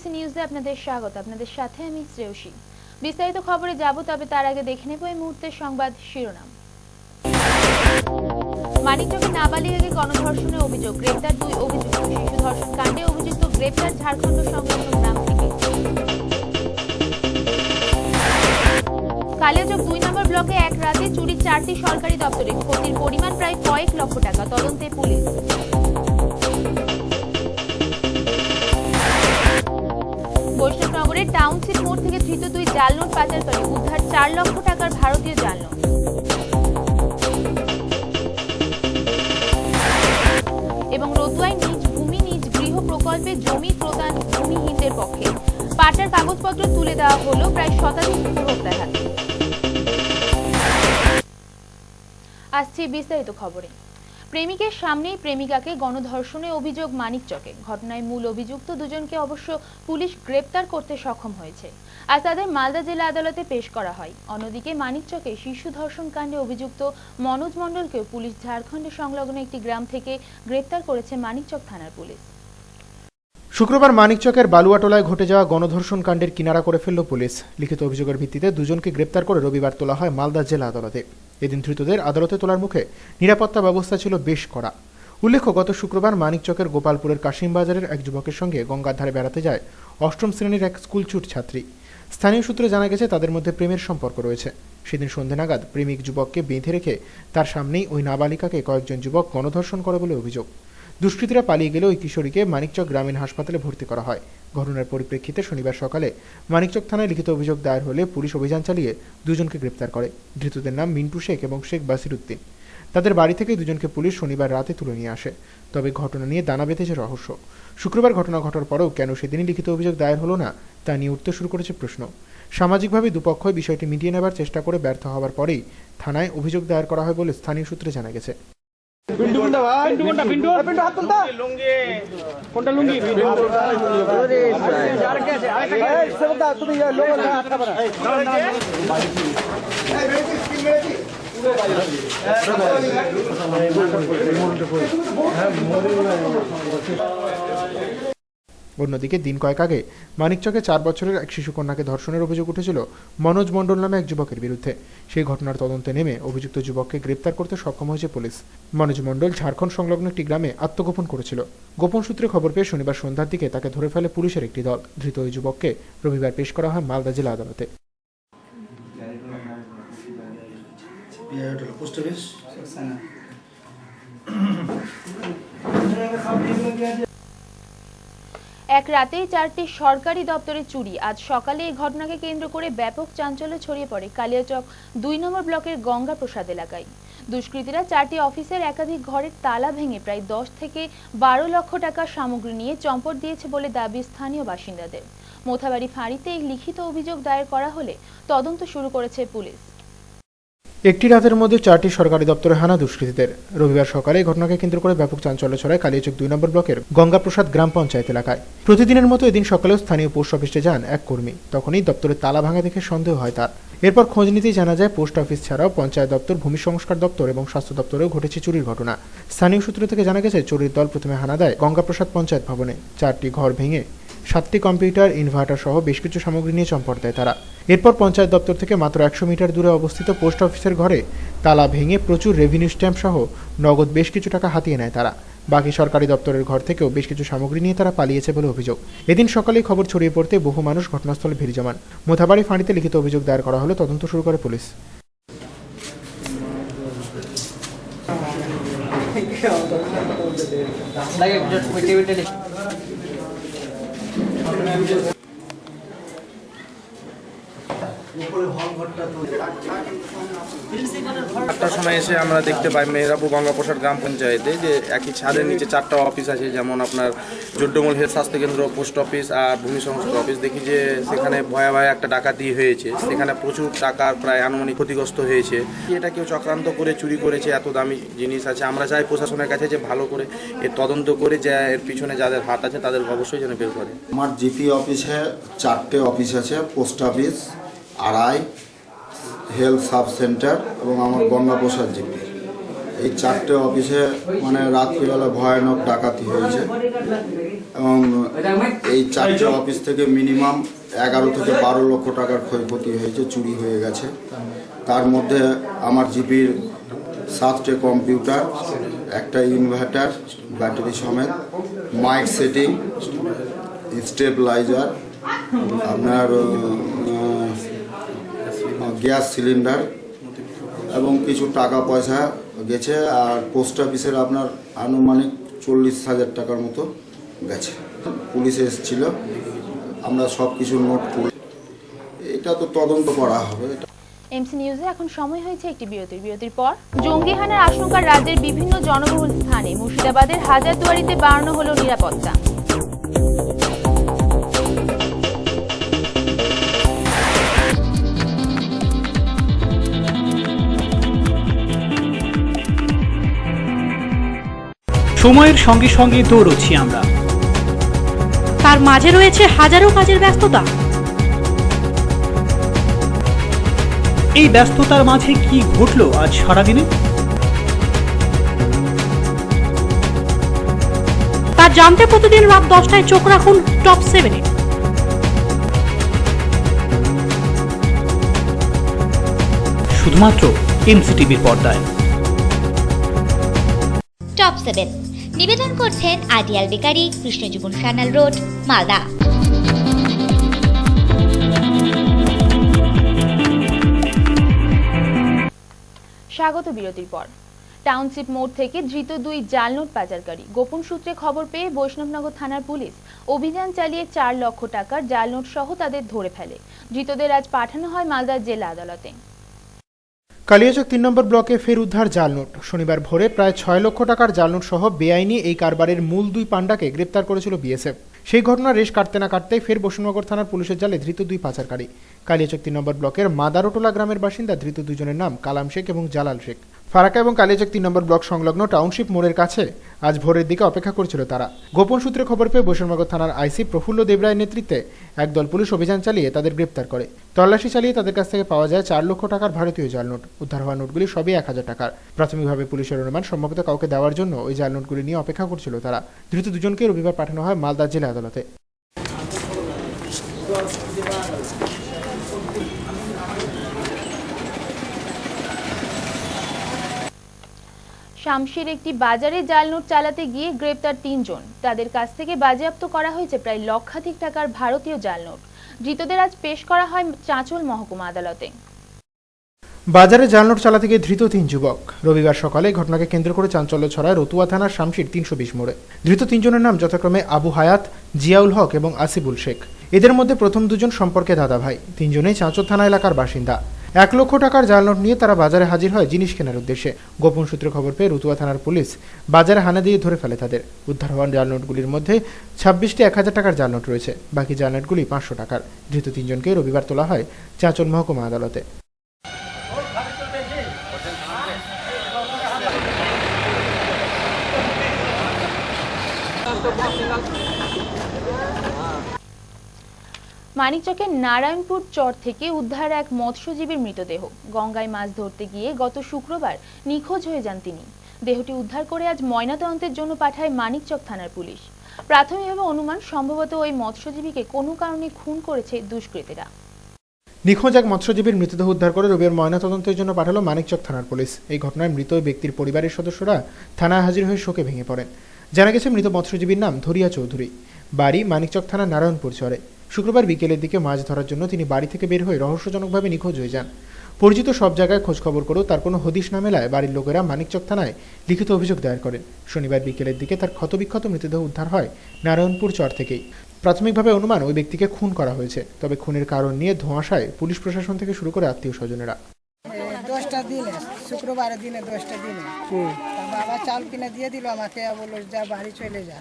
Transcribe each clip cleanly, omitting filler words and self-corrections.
DBC নিউজে আপনাদের স্বাগত। আপনাদের সাথে আমি শ্রেয়সী। বিস্তারিত খবরে যাব, তবে তার আগে দেখে নেব এই মুহূর্তের সংবাদ শিরোনাম। মানিকচকে নাবালিকাকে গণধর্ষণের অভিযোগ, গ্রেপ্তার 2 অভিযুক্ত। শিশু ধর্ষণ কাণ্ডে অভিযুক্ত গ্রেপ্তার ঝাড়খণ্ড সংলগ্ন গ্রাম থেকে। কালিয়াচক 2 নম্বর ব্লকে এক রাতে চুরি 4টি সরকারি দপ্তরে, ক্ষতির পরিমাণ প্রায় কয়েক লক্ষ টাকা, তদন্তে পুলিশ। বৈষ্ণবনগরের টাউনশিপ মোড় থেকে ধৃত 2 জাল নোট পাচারকারী, উদ্ধার 4 লক্ষ টাকার ভারতীয় জাল নোট। এবং রতুয়ায় নিজ ভূমি নিজ গৃহ প্রকল্পে জমি প্রদান ভূমিহীনদের পক্ষে, পাটার কাগজপত্র তুলে দেওয়া হলো প্রায় শতাধিক উপভোক্তার হাতে। আসছে বিস্তারিত খবরে। প্রেমিকের সামনেই প্রেমিকাকে গণধর্ষণের অভিযোগ মানিকচকে। ঘটনায় মূল অভিযুক্ত দুজনকে অবশ্য পুলিশ গ্রেপ্তার করতে সক্ষম হয়েছে। আজ তাদের মালদা জেলা আদালতে পেশ করা হয়। অন্যদিকে মানিকচকে শিশু ধর্ষণ কাণ্ডে অভিযুক্ত মনোজ মণ্ডলকেও পুলিশ ঝাড়খণ্ডের সংলগ্ন একটি গ্রাম থেকে গ্রেপ্তার করেছে মানিকচক থানার পুলিশ। শুক্রবার মানিকচকের বালুয়াটোলায় ঘটে যাওয়া গণধর্ষণ কাণ্ডের কিনারা করে ফেলল পুলিশ। লিখিত অভিযোগের ভিত্তিতে দুজনকে গ্রেপ্তার করে রবিবার তোলা হয় মালদা জেলা আদালতে। এদিন ধৃতদের আদালতে তোলার মুখে নিরাপত্তা ব্যবস্থা ছিল বেশ কড়া। উল্লেখ্য, গত শুক্রবার মানিকচকের গোপালপুরের কাশিমবাজারের এক যুবকের সঙ্গে গঙ্গার ধারে বেড়াতে যায় 8ম শ্রেণীর এক স্কুলছুট ছাত্রী। স্থানীয় সূত্রে জানা গেছে তাদের মধ্যে প্রেমের সম্পর্ক রয়েছে। সেদিন সন্ধ্যে নাগাদ প্রেমিক যুবককে বেঁধে রেখে তার সামনেই ওই নাবালিকাকে কয়েকজন যুবক গণধর্ষণ করে বলে অভিযোগ। দুষ্কৃতীরা পালিয়ে গেলে ওই কিশোরীকে মানিকচক গ্রামীণ হাসপাতালে ভর্তি করা হয়। ঘটনার পরিপ্রেক্ষিতে শনিবার সকালে মানিকচক থানায় লিখিত অভিযোগ দায়ের হলে পুলিশ অভিযান চালিয়ে দুজনকে গ্রেপ্তার করে। ধৃতদের নাম মিন্টু শেখ এবং শেখ বাসিরউদ্দিন। তাদের বাড়ি থেকে দুজনকে পুলিশ শনিবার রাতে তুলে নিয়ে আসে। তবে ঘটনা নিয়ে দানা বেঁধেছে রহস্য। শুক্রবার ঘটনা ঘটার পরেও কেন সেদিনই লিখিত অভিযোগ দায়ের হলো না তা নিয়ে উঠতে শুরু করেছে প্রশ্ন। সামাজিকভাবে দুপক্ষই বিষয়টি মিটিয়ে নেবার চেষ্টা করে ব্যর্থ হওয়ার পরেই থানায় অভিযোগ দায়ের করা হয় বলে স্থানীয় সূত্রে জানা গেছে। पिंटू कोणता भाई पिंटू पिंटू पिंटू हात तुलता लुंगी कोणता लुंगी अरे यार कैसे ए सब बता तुम ये लोग हाथ का बना অন্যদিকে দিন কয়েক আগে মানিকচকে 4 বছরের এক শিশুকন্যাকে ধর্ষণের অভিযোগ উঠেছিল মনোজ মণ্ডল নামে এক যুবকের বিরুদ্ধে। সেই ঘটনার তদন্তে নেমে অভিযুক্ত যুবককে গ্রেপ্তার করতে সক্ষম হয়েছে পুলিশ। মনোজ মণ্ডল ঝাড়খণ্ড সংলগ্ন একটি গ্রামে আত্মগোপন করেছিল। গোপন সূত্রে খবর পেয়ে শনিবার সন্ধ্যার দিকে তাকে ধরে ফেলে পুলিশের একটি দল। ধৃত ওই যুবককে রবিবার পেশ করা হয় মালদা জেলা আদালতে। এক রাতেই 4টি সরকারি দপ্তরে চুরি। আজ সকালে এই ঘটনাকে কেন্দ্র করে ব্যাপক চাঞ্চল্য ছড়িয়ে পড়ে কালিয়াচক 2 নম্বর ব্লকের গঙ্গা প্রসাদ এলাকায়। দুষ্কৃতীরা 4টি অফিসের একাধিক ঘরের তালা ভেঙে প্রায় 10 থেকে 12 লক্ষ টাকার সামগ্রী নিয়ে চম্পট দিয়েছে বলে দাবি স্থানীয় বাসিন্দাদের। মোথাবাড়ি ফাঁড়িতে এই লিখিত অভিযোগ দায়ের করা হলে তদন্ত শুরু করেছে পুলিশ। একটি রাতের মধ্যে 4টি সরকারি দপ্তরে হানা দুষ্কৃতীদের। রবিবার সকালে ঘটনাকে কেন্দ্র করে ব্যাপক চাঞ্চল্য ছড়ায় কালিয়াচক 2 নম্বর ব্লকের গঙ্গাপ্রসাদ গ্রাম পঞ্চায়েত এলাকায়। প্রতিদিনের মতো এদিন সকালেও স্থানীয় পোস্ট অফিসে যান এক কর্মী। তখনই দপ্তরের তালা ভাঙা দেখে সন্দেহ হয় তার। এরপর খোঁজ নিতেই জানা যায় পোস্ট অফিস ছাড়াও পঞ্চায়েত দপ্তর, ভূমি সংস্কার দপ্তর এবং স্বাস্থ্য দপ্তরেও ঘটেছে চুরির ঘটনা। স্থানীয় সূত্র থেকে জানা গেছে চোরের দল প্রথমে হানা দেয় গঙ্গাপ্রসাদ পঞ্চায়েত ভবনে। 4টি ঘর ভেঙে 7টি কম্পিউটার, ইনভার্টার সহ বেশ কিছু সামগ্রী নিয়ে চম্পট দেয় তারা। এরপর পঞ্চায়েত দপ্তর থেকে মাত্র 100 মিটার দূরে অবস্থিত পোস্ট অফিসের ঘরে তালা ভেঙে প্রচুর রেভিনিউ স্ট্যাম্প সহ নগদ বেশ কিছু টাকা হাতিয়ে নেয় তারা। বাকি সরকারি দপ্তরের ঘর থেকেও বেশ কিছু সামগ্রী নিয়ে তারা পালিয়েছে বলে অভিযোগ। এদিন সকালেই খবর ছড়িয়ে পড়তে বহু মানুষ ঘটনাস্থলে ভিড় জমান। মোথাবাড়ি ফাঁড়িতে লিখিত অভিযোগ দায়ের করা হলে তদন্ত শুরু করে পুলিশ। আটটার সময় এসে আমরা দেখতে পাই মেহরাপুর গঙ্গাপ্রসাদ গ্রাম পঞ্চায়েতে যে একই ছাদের নিচে 4টা অফিস আছে, যেমন আপনার জোড্ডমল হেলথ স্বাস্থ্যকেন্দ্র, পোস্ট অফিস আর ভূমি সংস্কার অফিস। দেখি যে সেখানে ভয়াবহ একটা ডাকাতি হয়েছে। সেখানে প্রচুর টাকার প্রায় আনুমানিক ক্ষতিগ্রস্ত হয়েছে। এটা কেউ চক্রান্ত করে চুরি করেছে, এত দামি জিনিস আছে। আমরা চাই প্রশাসনের কাছে যে ভালো করে এর তদন্ত করে যে এর পিছনে যাদের হাত আছে তাদের অবশ্যই যেন বের করে। আমার জিপি অফিসে 4টে অফিস আছে, পোস্ট অফিস, আড়াই, হেলথ সাব সেন্টার এবং আমার গঙ্গাপ্রসাদ জিপি। এই 4টে অফিসে মানে রাত্রিবেলা ভয়ানক ডাকাতি হয়েছে এবং এই 4টে অফিস থেকে মিনিমাম 11 থেকে 12 লক্ষ টাকার ক্ষয়ক্ষতি হয়েছে, চুরি হয়ে গেছে। তার মধ্যে আমার জিপির 7টে কম্পিউটার, একটা ইনভার্টার ব্যাটারি সমেত, মাইক সেটিং, স্টেবিলাইজার, আপনার গ্যাস সিলিন্ডার এবং কিছু টাকা পয়সা গেছে। আর পোস্ট অফিসের আপনার আনুমানিক 40,000 টাকার মতো গেছে। পুলিশ এসেছিল, আমরা সব কিছু নোট করি, এটা তো তদন্ত করা হবে। এমসি নিউজে এখন সময় হয়েছে একটি বিরতির পর জঙ্গি হানার আশঙ্কা রাজ্যের বিভিন্ন জনবহুল স্থানে। মুর্শিদাবাদের হাজারদুয়ারিতে বাড়ানো হলো নিরাপত্তা। সময়ের সঙ্গে সঙ্গে দৌড়চ্ছি আমরা, তার মাঝে রয়েছে হাজারো কাজের ব্যস্ততা। এই ব্যস্ততার মাঝে কি ঘটলো আজ সারাদিনে, তা জানতে প্রতিদিন রাত 10টায় চোখ রাখুন টপ 7-এ। শুধুমাত্র এমসিটিভির পর্দায়। টপ 7 নিবেদন করছেন ideal bakery, Krishnajiban Sanyal road, Malda. স্বাগত বিরতির পর। টাউনশিপ মোড় থেকে ধৃত 2 জাল নোট পাচারকারী। গোপন সূত্রে খবর পেয়ে বৈষ্ণবনগর থানার পুলিশ অভিযান চালিয়ে 4 লক্ষ টাকার জাল নোট সহ তাদের ধরে ফেলে। ধৃতদের আজ পাঠানো হয় মালদা জেলা আদালতে। কালিয়াচক 3 নম্বর ব্লকে ফের উদ্ধার জাল নোট। শনিবার ভোরে প্রায় 6 লক্ষ টাকার জাল নোট সহ বেআইনি এই কারবারের মূল 2 পান্ডাকে গ্রেপ্তার করেছিল বিএসএফ। সেই ঘটনার রেশ কাটতে না কাটতেই ফের বৈষ্ণবনগর থানার পুলিশের জালে ধৃত 2 পাচারকারী। কালিয়াচক 3 নম্বর ব্লকের মাদারোটোলা গ্রামের বাসিন্দা ধৃত 2 জনের নাম কালাম শেখ এবং জালাল শেখ। ফারাক্কা এবং কালিয়াচক 3 নম্বর ব্লক সংলগ্ন টাউনশিপ মোড়ের কাছে আজ ভোরের দিকে অপেক্ষা করছিল তারা। গোপন সূত্রে খবর পেয়ে বৈষ্ণবনগর থানার আইসি প্রফুল্ল দেবরায়ের নেতৃত্বে একদল পুলিশ অভিযান চালিয়ে তাদের গ্রেপ্তার করে। তল্লাশি চালিয়ে তাদের কাছ থেকে পাওয়া যায় 4 লক্ষ টাকার ভারতীয় জাল নোট। উদ্ধার হওয়া নোটগুলি সবই 1000 টাকার। প্রাথমিকভাবে পুলিশের অনুমান সম্ভবত কাউকে দেওয়ার জন্য ওই জাল নোটগুলি নিয়ে অপেক্ষা করছিল তারা। ধৃত 2 জনকে রবিবার পাঠানো হয় মালদা জেলা আদালতে। শামশির একটি বাজারে জাল নোট চালাতে গিয়ে গ্রেপ্তার 3 জন। তাদের কাছ থেকে বাজেয়াপ্ত করা হয়েছে প্রায় লক্ষাধিক টাকার ভারতীয় জাল নোট। ধৃতদের আজ পেশ করা হয় চাঁচল মহকুমা আদালতে। বাজারে জাল নোট চালাতে গিয়ে ধৃত 3 যুবক। রবিবার সকালে ঘটনাকে কেন্দ্র করে চাঞ্চল্য ছড়ায় রতুয়া থানার শামশির 320 মোড়ে। ধৃত 3 জনের নাম যথাক্রমে আবু হায়াত, জিয়াউল হক এবং আসিবুল শেখ। এদের মধ্যে প্রথম 2 জন সম্পর্কে দাদা ভাই। 3 জনেই চাঁচল থানা এলাকার বাসিন্দা। 1 লক্ষ টাকার জাল নোট নিয়ে তারা বাজারে হাজির হয় জিনিস কেনার উদ্দেশ্যে। গোপন সূত্রে খবর পেয়ে রতুয়া থানার পুলিশ বাজারে হানা দিয়ে ধরে ফেলে তাদের। উদ্ধার হওয়া জাল নোটগুলির মধ্যে 26টি 1000 টাকার জাল নোট রয়েছে। বাকি জাল নোটগুলি 500 টাকার। ধৃত 3 জনকে রবিবার তোলা হয় চাঁচল মহকুমা আদালতে। মানিকচকের নারায়ণপুর চর থেকে উদ্ধার এক মৎস্যজীবীর মৃতদেহ। গঙ্গায় মাছ ধরতে গিয়ে গত শুক্রবার নিখোঁজ হয়ে যান তিনি। দেহটি উদ্ধার করে আজ ময়নাতদন্তের জন্য পাঠায় মানিকচক থানার পুলিশ। প্রাথমিকভাবে অনুমান সম্ভবত ওই মৎস্যজীবীকে কোনো কারণে খুন করেছে দুষ্কৃতীরা। নিখোঁজ এক মৎস্যজীবীর মৃতদেহ উদ্ধার করে রবিবার ময়নাতদন্তের জন্য পাঠালো মানিকচক থানার পুলিশ। এই ঘটনায় মৃত ব্যক্তির পরিবারের সদস্যরা থানায় হাজির হয়ে শোকে ভেঙে পড়েন। জানা গেছে মৃত মৎস্যজীবীর নাম ধরিয়া চৌধুরী, বাড়ি মানিকচক থানার নারায়ণপুর চরে। শুক্রবার বিকেলের দিকে মাছ ধরার জন্য তিনি বাড়ি থেকে বের হয়ে রহস্যজনকভাবে নিখোঁজ হয়ে যান। পরিচিত সব জায়গায় খোঁজখবর করেও তার কোনো হদিশ না মেলায় বাড়ির লোকেরা মানিকচক থানায় লিখিত অভিযোগ দায়ের করেন। শনিবার বিকেলের দিকে তার ক্ষতবিক্ষত মৃতদেহ উদ্ধার হয় নারায়ণপুর চর থেকেই। প্রাথমিকভাবে অনুমান ওই ব্যক্তিকে খুন করা হয়েছে, তবে খুনের কারণ নিয়ে ধোঁয়াশায় পুলিশ প্রশাসন থেকে শুরু করে আত্মীয় স্বজনেরা। 10টা দিনে, শুক্রবারের দিনে 10টা দিনে বাবা চাল কিনে দিয়ে দিল আমাকে, বললো যা বাড়ি চলে যা।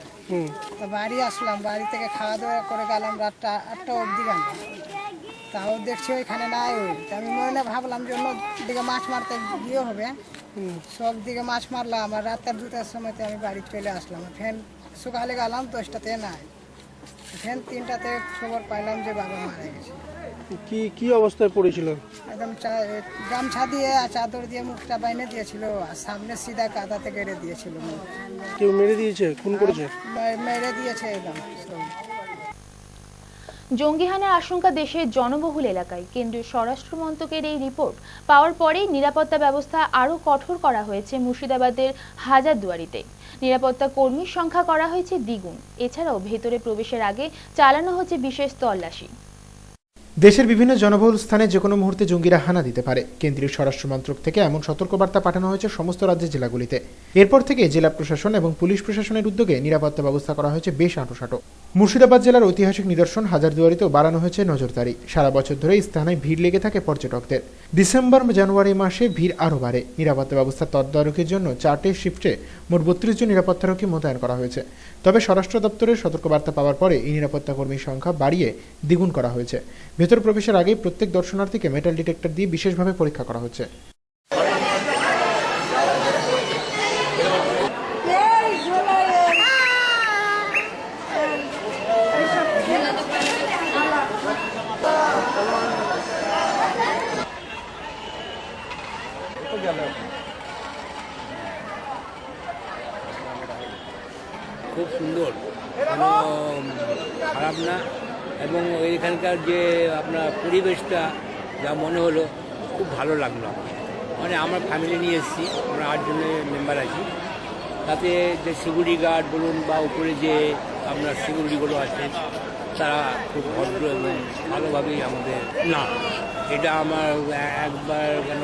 তো বাড়ি আসলাম, বাড়ি থেকে খাওয়া দাওয়া করে গেলাম, রাতটা 8টা অবধি গেলাম। তাও দেখছি ওইখানে নাই। আমি মনে ভাবলাম যে অন্য দিকে মাছ মারতে গিয়ে হবে, সব দিকে মাছ মারলাম। আর রাতের 2টার সময়তে আমি বাড়ি চলে আসলাম। ফ্যান সকালে গেলাম 10টাতে নাই, ফ্যান 3টাতে খবর পাইলাম যে বাবা মারা গেছে। কি কি অবস্থায় পড়েছিল? একদম গামছা দিয়ে আর চাদর দিয়ে মুখটা বাইনে দিয়েছিল, আর সামনে সিধা কাদাতে কেড়ে দিয়েছিল মুখ। কেউ মেরে দিয়েছে? খুন করেছে? মেরে দিয়েছে একদম। জঙ্গিহানার আশঙ্কা দেশের জনবহুল এলাকায়। কেন্দ্রীয় স্বরাষ্ট্র মন্ত্রকের এই রিপোর্ট পাওয়ার পরেই নিরাপত্তা ব্যবস্থা আরও কঠোর করা হয়েছে মুর্শিদাবাদের হাজারদুয়ারিতে। নিরাপত্তা কর্মীর সংখ্যা করা হয়েছে দ্বিগুণ। এছাড়াও ভেতরে প্রবেশের আগে চালানো হচ্ছে বিশেষ তল্লাশি। দেশের বিভিন্ন জনবহুল স্থানে যে কোনো মুহূর্তে জঙ্গিরা হানা দিতে পারে। কেন্দ্রীয় স্বরাষ্ট্র মন্ত্রক থেকে এমন সতর্কবার্তা পাঠানো হয়েছে সমস্ত রাজ্যের জেলাগুলিতে। এরপর থেকে জেলা প্রশাসন এবং পুলিশ প্রশাসনের উদ্যোগে নিরাপত্তা ব্যবস্থা করা হয়েছে বেশ আঁটোসাঁটো। মুর্শিদাবাদ জেলার ঐতিহাসিক নিদর্শন হাজারদুয়ারিতেও বাড়ানো হয়েছে নজরদারি। সারা বছর ধরে স্থানে ভিড় লেগে থাকে পর্যটকদের। ডিসেম্বর জানুয়ারি মাসে ভিড় আরও বাড়ে। নিরাপত্তা ব্যবস্থা তদারকির জন্য 4টে শিফটে মোট 32 জন নিরাপত্তারক্ষী মোতায়েন করা হয়েছে। তবে স্বরাষ্ট্র দপ্তরের সতর্কবার্তা পাওয়ার পরে এই নিরাপত্তা কর্মীর সংখ্যা বাড়িয়ে দ্বিগুণ করা হয়েছে। ভেতর প্রবেশের আগেই প্রত্যেক দর্শনার্থীকে মেটাল ডিটেক্টর দিয়ে বিশেষভাবে পরীক্ষা করা হচ্ছে। খুব সুন্দর, কোনো খারাপ না, এবং এখানকার যে আপনার পরিবেশটা যা মনে হলো খুব ভালো লাগলো। মানে আমার ফ্যামিলি নিয়ে এসেছি, আমরা 8 জনের মেম্বার আছি। তাতে যে সিকিউরিটি গার্ড বলুন বা উপরে যে আপনার সিকিউরিটিগুলো আছে তারা খুব ভদ্র এবং ভালোভাবেই আমাদের না, এটা আমার একবার কেন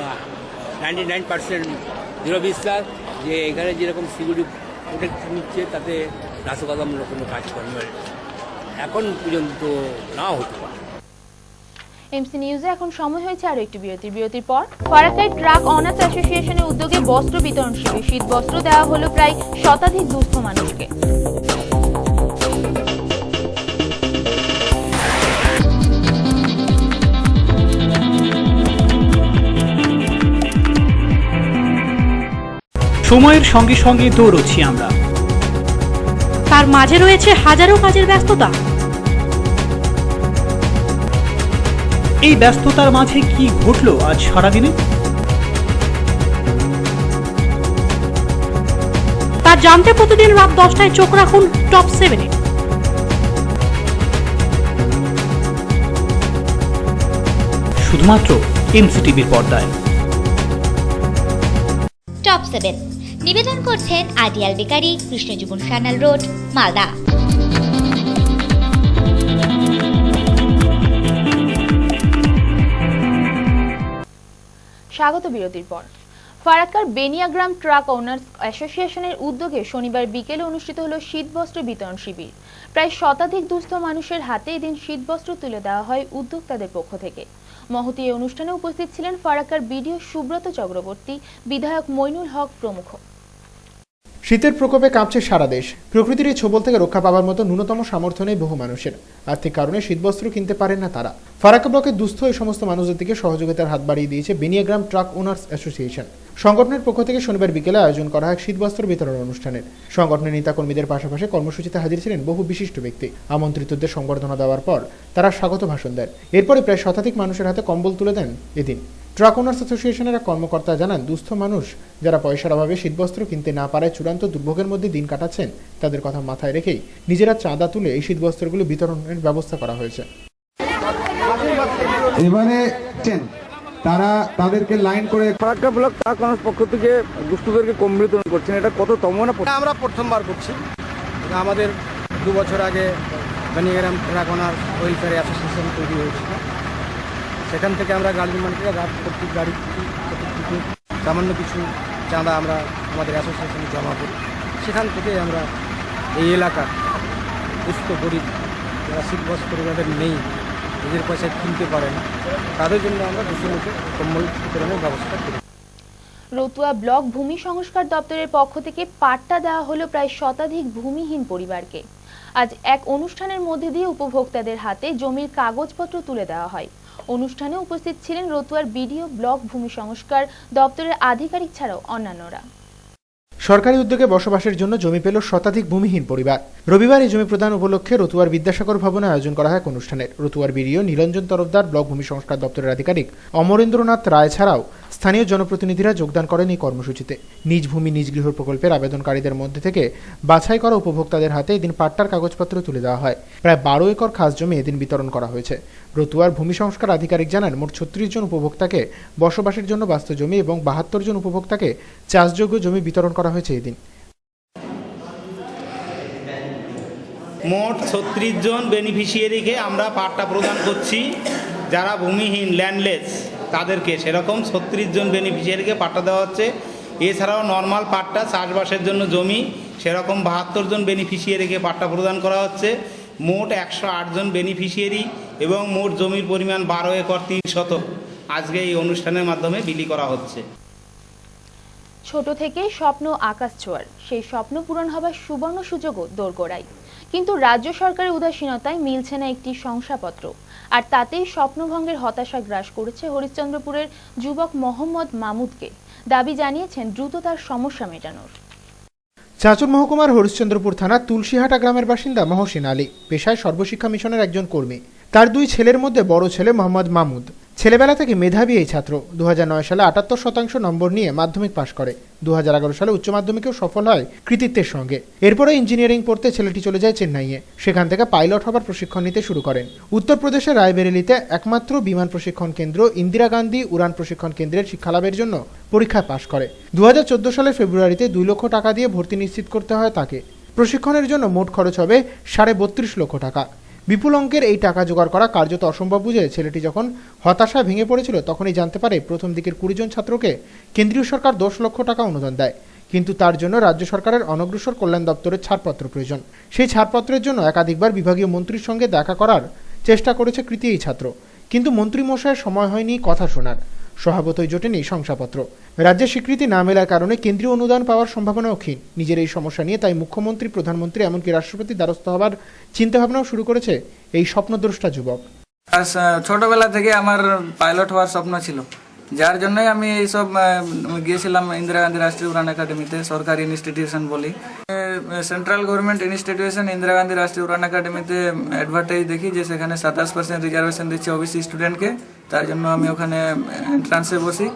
99% দৃঢ় বিশ্বাস যে এখানে যেরকম সিকিউরিটি প্রোটেক্ট নিচ্ছে তাতে নাশকতামূলক কোনো কাজকর্মের এখন পর্যন্ত না হতে পারে। এমসি নিউজে এখন সময় হয়েছে আরো একটু বিরতির পর ফারাক্কায় ট্রাক অনার্স অ্যাসোসিয়েশনের উদ্যোগে বস্ত্র বিতরণ শিবির। শীত বস্ত্র দেওয়া হলো প্রায় শতাধিক দুস্থ মানুষকে। সময়ের সঙ্গে সঙ্গে দৌড়চ্ছি আমরা, তার মাঝে রয়েছে হাজারো কাজের ব্যস্ততা। এই ব্যস্ততার মাঝে কি ঘটলো আজ সারাদিনে, তা জানতে প্রতিদিন রাত 10টায় চোখ রাখুন টপ 7-এ। শুধুমাত্র এমসিটিভির পর্দায়। টপ 7 নিবেদন করছেন ideal bakery, Krishnajiban Sanyal road, Malda. স্বাগত বিরতির পর। ফারাক্কার বেনিয়াগ্রাম ট্রাক ওনার্স অ্যাসোসিয়েশনের উদ্যোগে শনিবার বিকেলে অনুষ্ঠিত হলো শীতবস্ত্র বিতরণ শিবির। প্রায় শতাধিক দুস্থ মানুষের হাতে এদিন শীতবস্ত্র তুলে দেওয়া হয় উদ্যোক্তাদের পক্ষ থেকে। মহতী এই অনুষ্ঠানে উপস্থিত ছিলেন ফারাক্কার বিডিও সুব্রত চক্রবর্তী, বিধায়ক মইনুল হক প্রমুখ। শীতের প্রকোপে কাঁপছে সারা দেশ। প্রকৃতির এই ছোবল থেকে রক্ষা পাওয়ার মতো ন্যূনতম সামর্থ্য নেই বহু মানুষের। আর্থিক কারণে শীতবস্ত্র কিনতে পারেন না তারা। ফারাক্কা ব্লকের দুস্থ এই সমস্ত মানুষদের দিকে সহযোগিতার হাত বাড়িয়ে দিয়েছে বেনিয়াগ্রাম ট্রাক ওনার্স অ্যাসোসিয়েশন। সংগঠনের পক্ষ থেকে শনিবার বিকেলে আয়োজন করা হয় শীতবস্ত্র বিতরণ অনুষ্ঠানের। সংগঠনের নেতাকর্মীদের পাশাপাশি কর্মসূচিতে হাজির ছিলেন বহু বিশিষ্ট ব্যক্তি। আমন্ত্রিতদের সংবর্ধনা দেওয়ার পর তারা স্বাগত ভাষণ দেন। এরপরে প্রায় শতাধিক মানুষের হাতে কম্বল তুলে দেন এদিন। ট্রাক ওনার্স অ্যাসোসিয়েশনের এক কর্মকর্তা জানান, দুস্থ মানুষ যারা পয়সার অভাবে শীতবস্ত্র কিনতে না পারায় চূড়ান্ত দুর্ভোগের মধ্যে দিন কাটাচ্ছেন, তাদের কথা মাথায় রেখেই নিজেরা চাঁদা তুলে এই শীতবস্ত্রগুলো বিতরণের ব্যবস্থা করা হয়েছে। এবারে তারা তাদেরকে লাইন করে ফারাক্কা ব্লক ট্রাক ওনার্স পক্ষ থেকে দুস্থদেরকে কম্বল বিতরণ করছেন। এটা কততম না? আমরা প্রথমবার করছি। আমাদের 2 বছর আগে Beniagram truck owners welfare association তৈরি হয়েছিল। সেখান থেকে আমরা গাড়ি মালিকরা প্রত্যেক গাড়ি থেকে সামান্য কিছু চাঁদা আমরা আমাদের অ্যাসোসিয়েশনে জমা করি। সেখান থেকে আমরা এই এলাকার দুস্থ গরিব যারা শীতবস্ত্র যাদের নেই, নিজের পয়সায় কিনতে পারে না, তাদের জন্য আমরা 200 মুখে কম্বল বিতরণের ব্যবস্থা করি। রতুয়া ব্লক ভূমি সংস্কার দপ্তরের পক্ষ থেকে পাট্টা দেওয়া হলো প্রায় শতাধিক ভূমিহীন পরিবারকে। আজ এক অনুষ্ঠানের মধ্যে দিয়ে উপভোক্তাদের হাতে জমির কাগজপত্র তুলে দেওয়া হয়। অনুষ্ঠানে উপস্থিত ছিলেন রতুয়ার বিডিও, ব্লক ভূমি সংস্কার দপ্তরের আধিকারিক ছাড়াও অন্যান্যরা। সরকারি উদ্যোগে বসবাসের জন্য জমি পেল শতাধিক ভূমিহীন পরিবার। রবিবার এই জমি প্রদান উপলক্ষে রতুয়ার বিদ্যাসাগর ভবনে আয়োজন করা হয় এক অনুষ্ঠানের। রতুয়ার বিডিও নীলঞ্জন তরফদার, ব্লক ভূমি সংস্কার দপ্তরের আধিকারিক অমরেন্দ্রনাথ রায় ছাড়াও স্থানীয় জনপ্রতিনিধিরা যোগদান করেন এই কর্মসূচিতে। নিজ ভূমি নিজ গৃহ প্রকল্পের আবেদনকারীদের মধ্যে থেকে বাছাই করা উপভোক্তাদের হাতে এদিন পাট্টার কাগজপত্র তুলে দেওয়া হয়। প্রায় 12 একর খাস জমি এদিন বিতরণ করা হয়েছে। রতুয়ার ভূমি সংস্কার আধিকারিক জানান, মোট 36 জন উপভোক্তাকে বসবাসের জন্য বাস্তু জমি এবং 72 জন উপভোক্তাকে চাষযোগ্য জমি বিতরণ করা হয়েছে এদিন। মোট 36 জন বেনিফিশিয়ারিকে আমরা পাট্টা প্রদান করছি। যারা ভূমিহীন ল্যান্ডলেস তাদেরকে সেরকম 36 জন বেনিফিশিয়ারিকে পাট্টা দেওয়া হচ্ছে। এছাড়াও নর্মাল পাট্টা চাষবাসের জন্য জমি সেরকম 72 জন বেনিফিশিয়ারিকে পাট্টা প্রদান করা হচ্ছে। মোট 108 জন বেনিফিশিয়ারি এবং মোট জমির পরিমাণ 12 একর 3 শতক আজকে এই অনুষ্ঠানের মাধ্যমে বিলি করা হচ্ছে। ছোট থেকেই স্বপ্ন আকাশ ছোঁয়ার, সেই স্বপ্ন পূরণ হবার সুবর্ণ সুযোগও দোরগোড়ায়। কিন্তু রাজ্য সরকারের উদাসীনতায় মিলছে না একটি শংসাপত্র, আর তাতেই স্বপ্নভঙ্গের হতাশা গ্রাস করেছে হরিশ্চন্দ্রপুরের যুবক মোহাম্মদ মামুদকে। দাবি জানিয়েছেন দ্রুত তার সমস্যা মেটানোর। চাঁচল মহকুমার হরিশ্চন্দ্রপুর থানার তুলসীহাটা গ্রামের বাসিন্দা মহসিন আলী পেশায় সর্বশিক্ষা মিশনের একজন কর্মী। তার 2 ছেলের মধ্যে বড় ছেলে মোহাম্মদ মামুদ ছেলেবেলা থেকে মেধাবী এই ছাত্র। 2009 সালে 78% নম্বর নিয়ে মাধ্যমিক পাশ করে। 2011 সালে উচ্চ মাধ্যমিকেও সফল হয় কৃতিত্বের সঙ্গে। এরপরে ইঞ্জিনিয়ারিং পড়তে ছেলেটি চলে যায় চেন্নাইয়ে। সেখান থেকে পাইলট হবার প্রশিক্ষণ নিতে শুরু করেন। উত্তরপ্রদেশের রায়বেরেলিতে একমাত্র বিমান প্রশিক্ষণ কেন্দ্র ইন্দিরা গান্ধী উড়ান প্রশিক্ষণ কেন্দ্রের শিক্ষালাভের জন্য পরীক্ষায় পাশ করে। 2014 সালের ফেব্রুয়ারিতে 2 লক্ষ টাকা দিয়ে ভর্তি নিশ্চিত করতে হয় তাকে। প্রশিক্ষণের জন্য মোট খরচ হবে 32.5 লক্ষ টাকা। বিপুল অঙ্কের এই টাকা জোগাড় করা কার্যত অসম্ভব বুঝে ছেলেটি যখন হতাশায় ভেঙে পড়েছিল, তখনই জানতে পারে প্রথম দিকের 20 জন ছাত্রকে কেন্দ্রীয় সরকার 10 লক্ষ টাকা অনুদান দেয়, কিন্তু তার জন্য রাজ্য সরকারের অনগ্রসর কল্যাণ দপ্তরের ছাড়পত্র প্রয়োজন। সেই ছাড়পত্রের জন্য একাধিকবার বিভাগীয় মন্ত্রীর সঙ্গে দেখা করার চেষ্টা করেছে কৃতি এই ছাত্র, কিন্তু মন্ত্রী মশাইয়ের সময় হয়নি কথা শোনার। স্বভাবতই জোটেনি শংসাপত্র। রাজ্যের স্বীকৃতি না মেলার কারণে কেন্দ্রীয় অনুদান পাওয়ার সম্ভাবনাও ক্ষীণ। নিজের এই সমস্যা নিয়ে তাই মুখ্যমন্ত্রী, প্রধানমন্ত্রী, এমনকি রাষ্ট্রপতির দ্বারস্থ হবার চিন্তাভাবনাও শুরু করেছে এই স্বপ্নদ্রষ্টা যুবক। ছোটবেলা থেকে আমার পাইলট হওয়ার স্বপ্ন ছিল, যার জন্যই আমি এইসব গিয়েছিলাম ইন্দিরা গান্ধী রাষ্ট্রীয় উড়ান একাডেমিতে, সরকারি ইনস্টিটিউশন বলি। Central government institution Indira Gandhi রাষ্ট্রীয় উড়ান একাডেমিতে অ্যাডভার্টাইজ দেখি যে সেখানে 27% রিজার্ভেশন দিচ্ছে ওবিসি স্টুডেন্টকে। তার জন্য আমি ওখানে এন্ট্রান্সে বসি।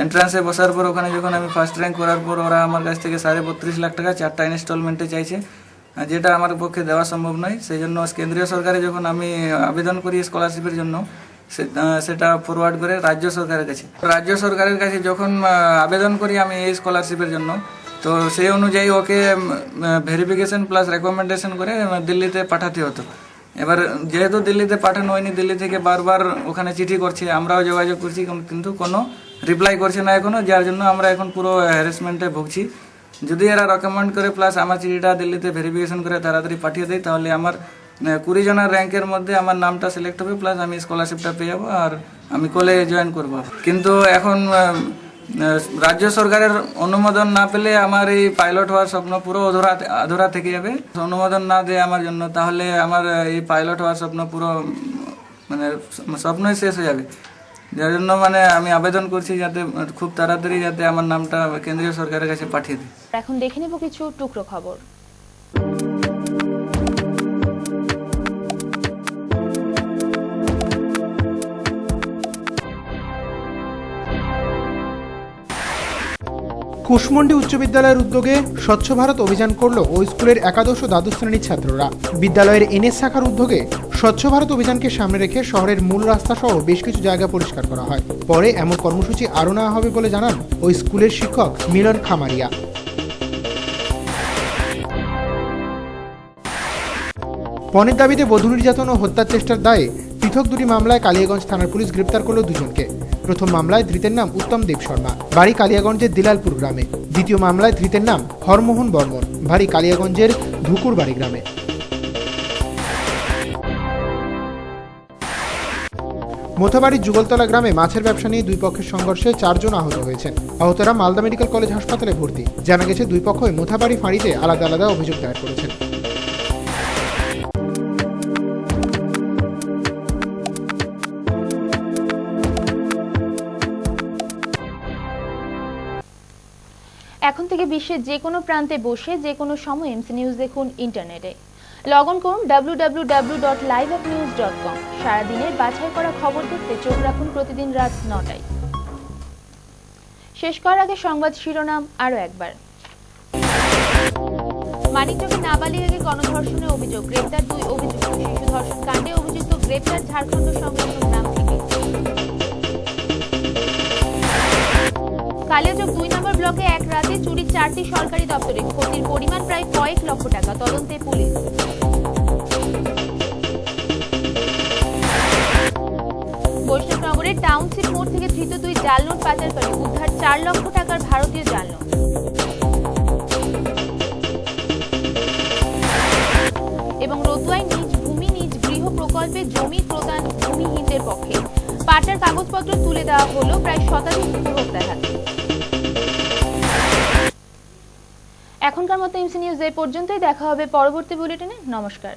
এন্ট্রান্সে বসার পর ওখানে যখন আমি ফার্স্ট র্যাঙ্ক করার পর ওরা আমার কাছ থেকে 32.5 লাখ টাকা 4টা ইনস্টলমেন্টে চাইছে, যেটা আমার পক্ষে দেওয়া সম্ভব নয়। সেই জন্য কেন্দ্রীয় সরকারে যখন আমি আবেদন করি স্কলারশিপের জন্য, সেটা ফরওয়ার্ড করে রাজ্য সরকারের কাছে। রাজ্য সরকারের কাছে যখন আবেদন করি আমি এই স্কলারশিপের জন্য, তো সেই অনুযায়ী ওকে ভেরিফিকেশন প্লাস রেকমেন্ডেশন করে দিল্লিতে পাঠাতে হতো। এবার যেহেতু দিল্লিতে পাঠানো হয়নি, দিল্লি থেকে বারবার ওখানে চিঠি করছে, আমরাও যোগাযোগ করছি, কিন্তু কোনো রিপ্লাই করছে না এখনো, যার জন্য আমরা এখন পুরো হ্যারাসমেন্টে ভুগছি। যদি এরা রেকমেন্ড করে প্লাস আমার চিঠিটা দিল্লিতে ভেরিফিকেশন করে তাড়াতাড়ি পাঠিয়ে দেয়, তাহলে আমার 20 জনের র্যাঙ্কের মধ্যে আমার নামটা সিলেক্ট হবে, প্লাস আমি স্কলারশিপটা পেয়ে যাবো আর আমি কলেজে জয়েন করব। কিন্তু এখন রাজ্য সরকারের অনুমোদন না পেলে আমার এই পাইলট হওয়ার স্বপ্ন পুরো অধরা থেকে যাবে। অনুমোদন না দেয় আমার জন্য, তাহলে আমার এই পাইলট হওয়ার স্বপ্ন পুরো স্বপ্নই শেষ হয়ে যাবে। যার জন্য আমি আবেদন করছি যাতে খুব তাড়াতাড়ি যাতে আমার নামটা কেন্দ্রীয় সরকারের কাছে পাঠিয়ে দেয়। এখন দেখে নেব কিছু টুকরো খবর। কুশমন্ডি উচ্চ বিদ্যালয়ের উদ্যোগে স্বচ্ছ ভারত অভিযান করল ওই স্কুলের একাদশ ও দ্বাদশ শ্রেণীর ছাত্ররা। বিদ্যালয়ের এনএস শাখার উদ্যোগে স্বচ্ছ ভারত অভিযানকে সামনে রেখে শহরের মূল রাস্তা সহ বেশ কিছু জায়গা পরিষ্কার করা হয়। পরে এমন কর্মসূচি আরও নেওয়া হবে বলে জানান ওই স্কুলের শিক্ষক মিলন খামারিয়া। পণের দাবিতে বধূ নির্যাতন ও হত্যার চেষ্টার দায়ে পৃথক 2টি মামলায় কালিয়াগঞ্জ থানার পুলিশ গ্রেপ্তার করল 2 জনকে। প্রথম মামলায় ধৃতের নাম উত্তম দেব শর্মা, বাড়ি কালিয়াগঞ্জের দিলালপুর গ্রামে। দ্বিতীয় মামলায় ধৃতের নাম হরমোহন বর্মন, বাড়ি কালিয়াগঞ্জের ধুকুরবাড়ি গ্রামে। মোথাবাড়ির যুগলতলা গ্রামে মাছের ব্যবসা নিয়ে 2 পক্ষের সংঘর্ষে 4 জন আহত হয়েছেন। আহতরা মালদা মেডিকেল কলেজ হাসপাতালে ভর্তি। জানা গেছে 2 পক্ষই মোথাবাড়ি ফাঁড়িতে আলাদা আলাদা অভিযোগ দায়ের করেছেন। এখন থেকে থেকে বিশ্বের যে কোনো প্রান্তে বসে যে কোনো সময় এমসি নিউজ দেখুন ইন্টারনেটে। লগ অন করুন www.liveupnews.com। সারাদিনের বাছাই করা খবর দেখতে চোখ রাখুন প্রতিদিন রাত 9টায়। শেষ করার আগে সংবাদ শিরোনাম আরও একবার। মানিকচকে নাবালিকাকে গণধর্ষণের অভিযোগ, গ্রেপ্তার 2 অভিযুক্ত। শিশু ধর্ষণ কাণ্ডে অভিযুক্ত গ্রেপ্তার ঝাড়খণ্ড সংলগ্ন গ্রাম থেকে। কালিয়াচক 2 নম্বর ব্লকে এক রাতে চুরি 4টি সরকারি দপ্তরে, ক্ষতির পরিমাণ প্রায় কয়েক লক্ষ টাকা, তদন্তে পুলিশ। বৈষ্ণবনগরের টাউনশিপ মোড় থেকে ধৃত 2 জাল নোট পাচারকারী, উদ্ধার 4 লক্ষ টাকার ভারতীয় জাল নোট। এবং রতুয়ায় নিজ ভূমি নিজ গৃহ প্রকল্পে জমি প্রদান ভূমিহীনদের পক্ষে, পাটার কাগজপত্র তুলে দেওয়া হলো প্রায় শতাধিক উপভোক্তার হাতে। এখনকার মতো এমসি নিউজ এই পর্যন্তই। দেখা হবে পরবর্তী বুলেটিনে। নমস্কার।